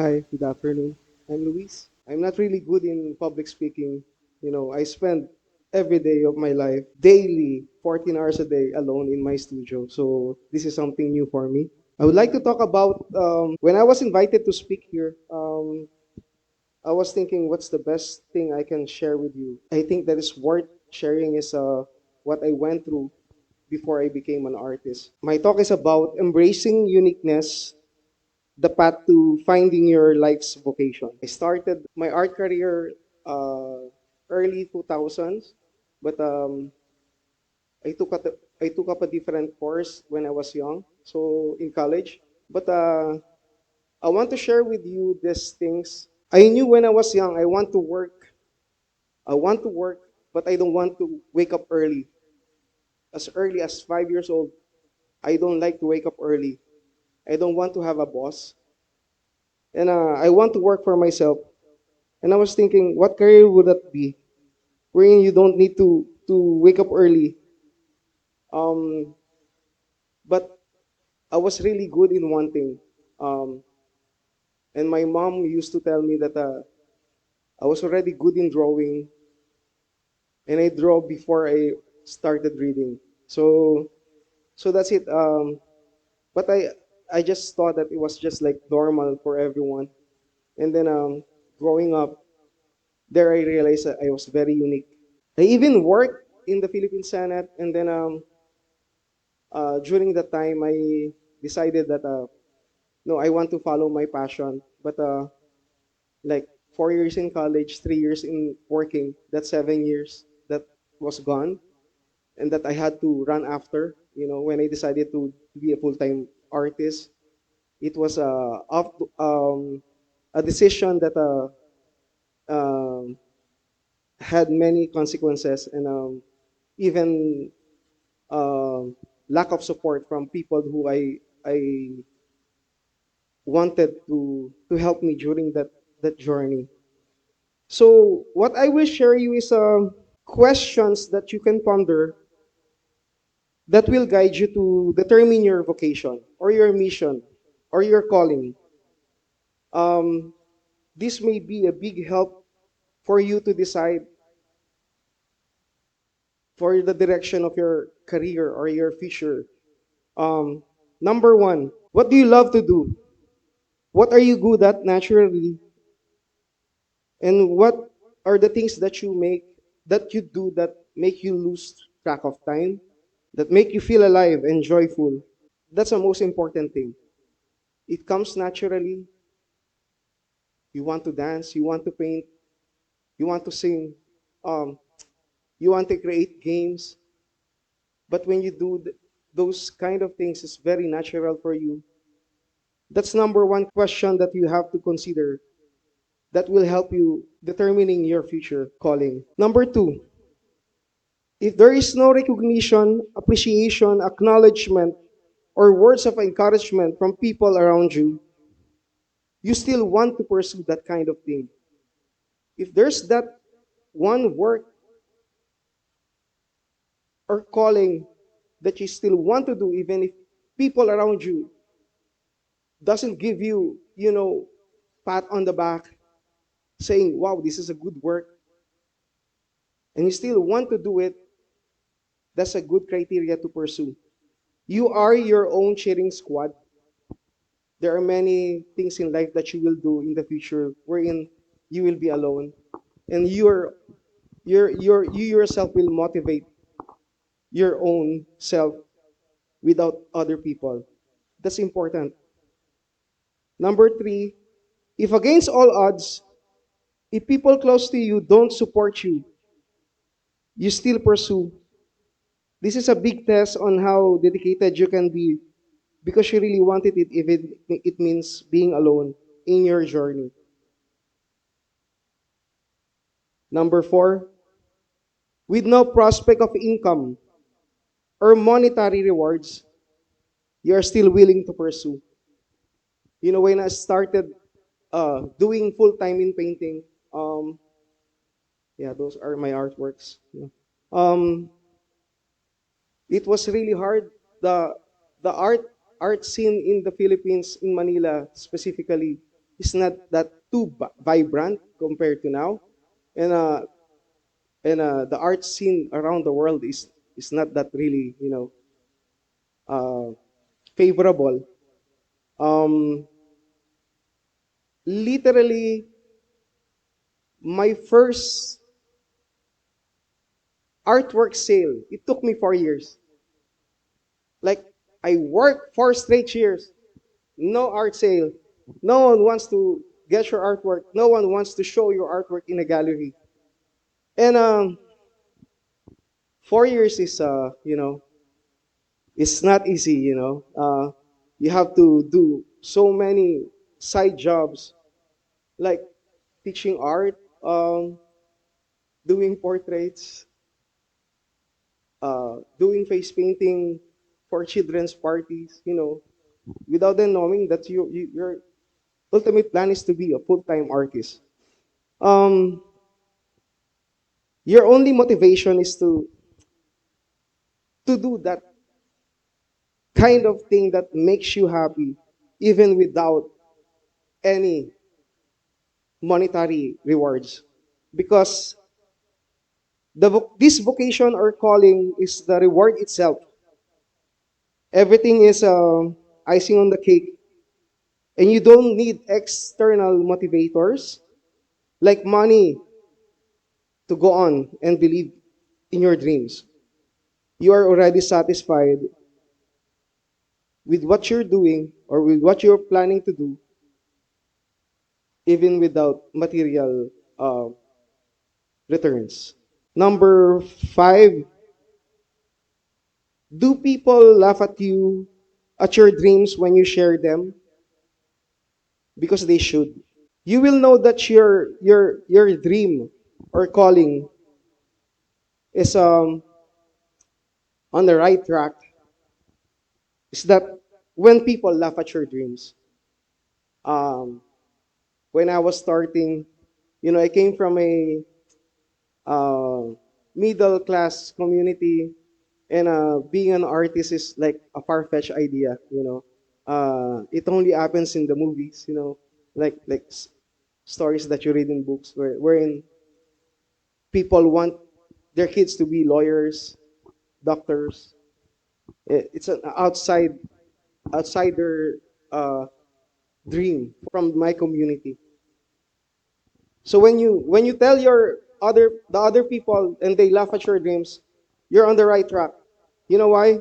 Hi, good afternoon. I'm Luis. I'm not really good in public speaking. I spend every day of my life, daily, 14 hours a day alone in my studio. So this is something new for me. I would like to talk about when I was invited to speak here. I was thinking, what's the best thing I can share with you? I think that is worth sharing is what I went through before I became an artist. My talk is about embracing uniqueness, the path to finding your life's vocation. I started my art career early 2000s, but I took up a different course when I was young, so in college. But I want to share with you these things. I knew when I was young I want to work. I want to work, but I don't want to wake up early. As early as 5 years old, I don't like to wake up early. I don't want to have a boss, and I want to work for myself. And I was thinking, what career would that be? Wherein you don't need to wake up early. Um, but I was really good in one thing. Um, and my mom used to tell me that I was already good in drawing, and I draw before I started reading. So so that's it. But I just thought that it was just like normal for everyone. And then growing up, there I realized that I was very unique. I even worked in the Philippine Senate, and then during that time, I decided that no, I want to follow my passion. But like 4 years in college, 3 years in working, that's 7 years that was gone, and that I had to run after. When I decided to be a full-time artist, it was a decision that um, had many consequences, and even um, lack of support from people who I wanted to help me during that journey. So what I will share you is questions that you can ponder that will guide you to determine your vocation or your mission or your calling. Um, this may be a big help for you to decide for the direction of your career or your future. Um, Number one, what do you love to do? What are you good at naturally? And what are the things that you do that make you lose track of time, that make you feel alive and joyful? That's the most important thing. It comes naturally. You want to dance, you want to paint, you want to sing, um, you want to create games. But when you do those kind of things, it's very natural for you. That's number one question that you have to consider that will help you determining your future calling. Number two, if there is no recognition, appreciation, acknowledgement, or words of encouragement from people around you, you still want to pursue that kind of thing. If there's that one work or calling that you still want to do, even if people around you doesn't give you, pat on the back, saying, wow, this is a good work, and you still want to do it, that's a good criteria to pursue. You are your own cheering squad. There are many things in life that you will do in the future wherein you will be alone, and you yourself will motivate your own self without other people. That's important. Number three, if against all odds, if people close to you don't support you, you still pursue. This is a big test on how dedicated you can be because you really wanted it, even it means being alone in your journey. Number four, with no prospect of income or monetary rewards, you are still willing to pursue. When I started doing full time in painting, um, yeah, those are my artworks. Yeah. Um, it was really hard. The the art scene in the Philippines, in Manila specifically, is not that too vibrant compared to now, and the art scene around the world is not that really uh, favorable. Um, Literally, my first artwork sale, it took me 4 years. Like, I worked 4 straight years, no art sale. No one wants to get your artwork. No one wants to show your artwork in a gallery. And 4 years is, it's not easy. You have to do so many side jobs, like teaching art, doing portraits, doing face painting for children's parties. Without them knowing that your ultimate plan is to be a full-time artist. Um, your only motivation is to do that kind of thing that makes you happy, even without any monetary rewards. Because this vocation or calling is the reward itself. Everything is icing on the cake, and you don't need external motivators like money to go on and believe in your dreams. You are already satisfied with what you're doing or with what you're planning to do, even without material returns. Number 5, do people laugh at you, at your dreams when you share them? Because they should. You will know that your dream or calling is on the right track. Is that when people laugh at your dreams. Um, when I was starting, I came from a uh, middle class community, and being an artist is like a far-fetched idea. It only happens in the movies, like stories that you read in books wherein people want their kids to be lawyers, doctors. It's an outsider uh, dream from my community. So when you tell the other people and they laugh at your dreams, you're on the right track. You know why?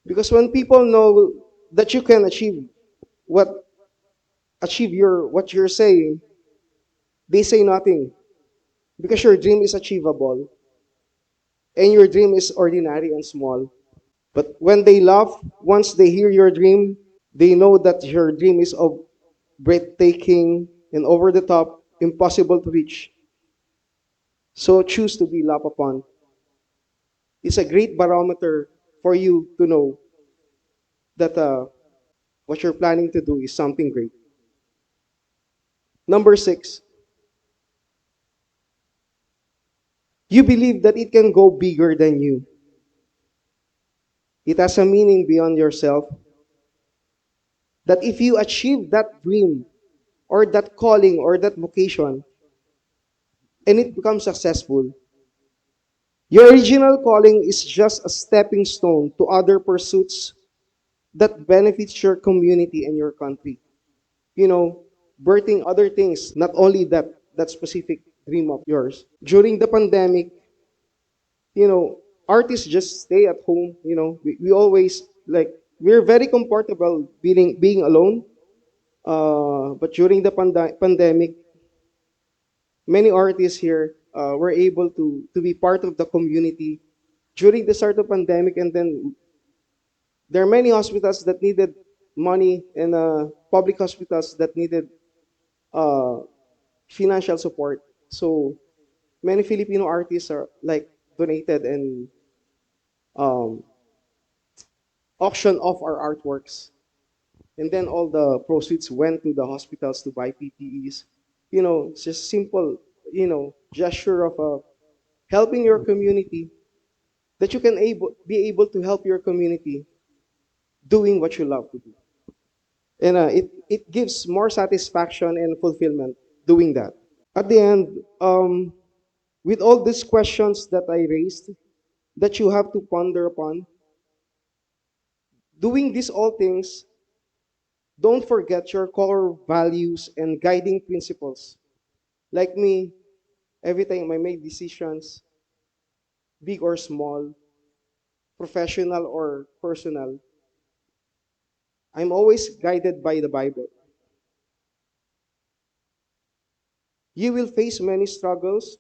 Because when people know that you can what what you're saying, they say nothing because your dream is achievable and your dream is ordinary and small. But when they laugh, once they hear your dream, they know that your dream is of breathtaking and over the top, impossible to reach. So choose to be laughed upon. It's a great barometer for you to know that what you're planning to do is something great. Number 6, you believe that it can go bigger than you. It has a meaning beyond yourself. That if you achieve that dream or that calling or that vocation and it becomes successful, your original calling is just a stepping stone to other pursuits that benefits your community and your country. You know, birthing other things, not only that specific dream of yours. During the pandemic, artists just stay at home. We always like we're very comfortable being alone. But during the pandemic, many artists here were able to be part of the community during the start of pandemic, and then there are many hospitals that needed money, and public hospitals that needed uh, financial support. So many Filipino artists are like donated and um, auction off our artworks, and then all the proceeds went to the hospitals to buy PPEs. It's just simple, gesture of helping your community, that you can be able to help your community doing what you love to do. And it gives more satisfaction and fulfillment doing that. At the end, with all these questions that I raised, that you have to ponder upon, doing these all things, don't forget your core values and guiding principles. Like me, every time I make decisions, big or small, professional or personal, I'm always guided by the Bible. You will face many struggles.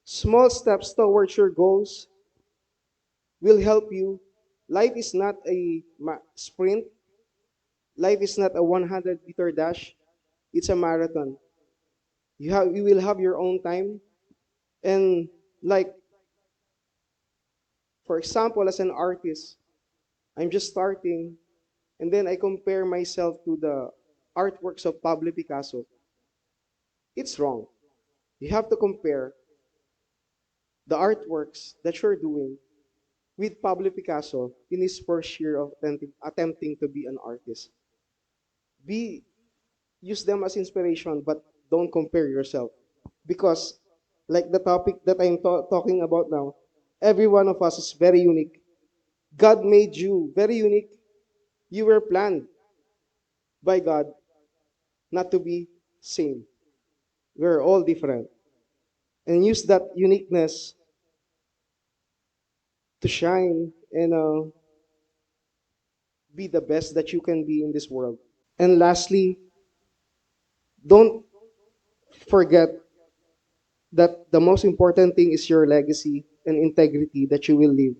Small steps towards your goals will help you. Life is not a sprint. Life is not a 100-meter dash. It's a marathon. You will have your own time. And like, for example, as an artist, I'm just starting, and then I compare myself to the artworks of Pablo Picasso. It's wrong. You have to compare the artworks that you're doing with Pablo Picasso in his first year of attempting to be an artist. Be Use them as inspiration, but don't compare yourself, because, like the topic that I'm talking about now, every one of us is very unique. God made you very unique. You were planned by God not to be same. We're all different, and use that uniqueness to shine and be the best that you can be in this world. And lastly, don't forget that the most important thing is your legacy and integrity that you will live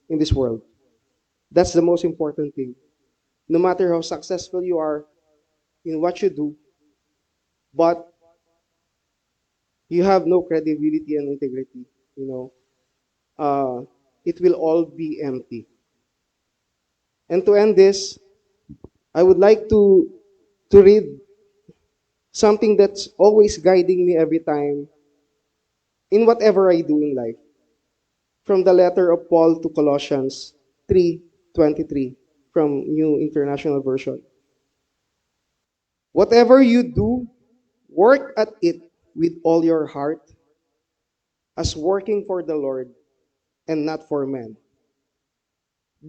in this world. That's the most important thing. No matter how successful you are in what you do, but you have no credibility and integrity, you know, uh, it will all be empty. And to end this, I would like to read something that's always guiding me every time in whatever I do in life. From the letter of Paul to Colossians 3:23 from New International Version. Whatever you do, work at it with all your heart, as working for the Lord and not for men.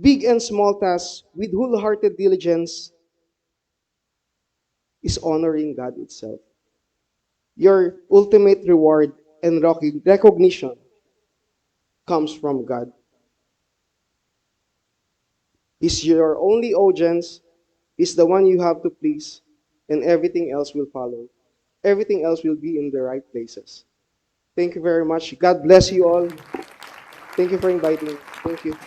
Big and small tasks with wholehearted diligence is honoring God itself. Your ultimate reward and recognition comes from God. Is your only audience, is the one you have to please, and everything else will follow. Everything else will be in the right places. Thank you very much. God bless you all. Thank you for inviting me. Thank you.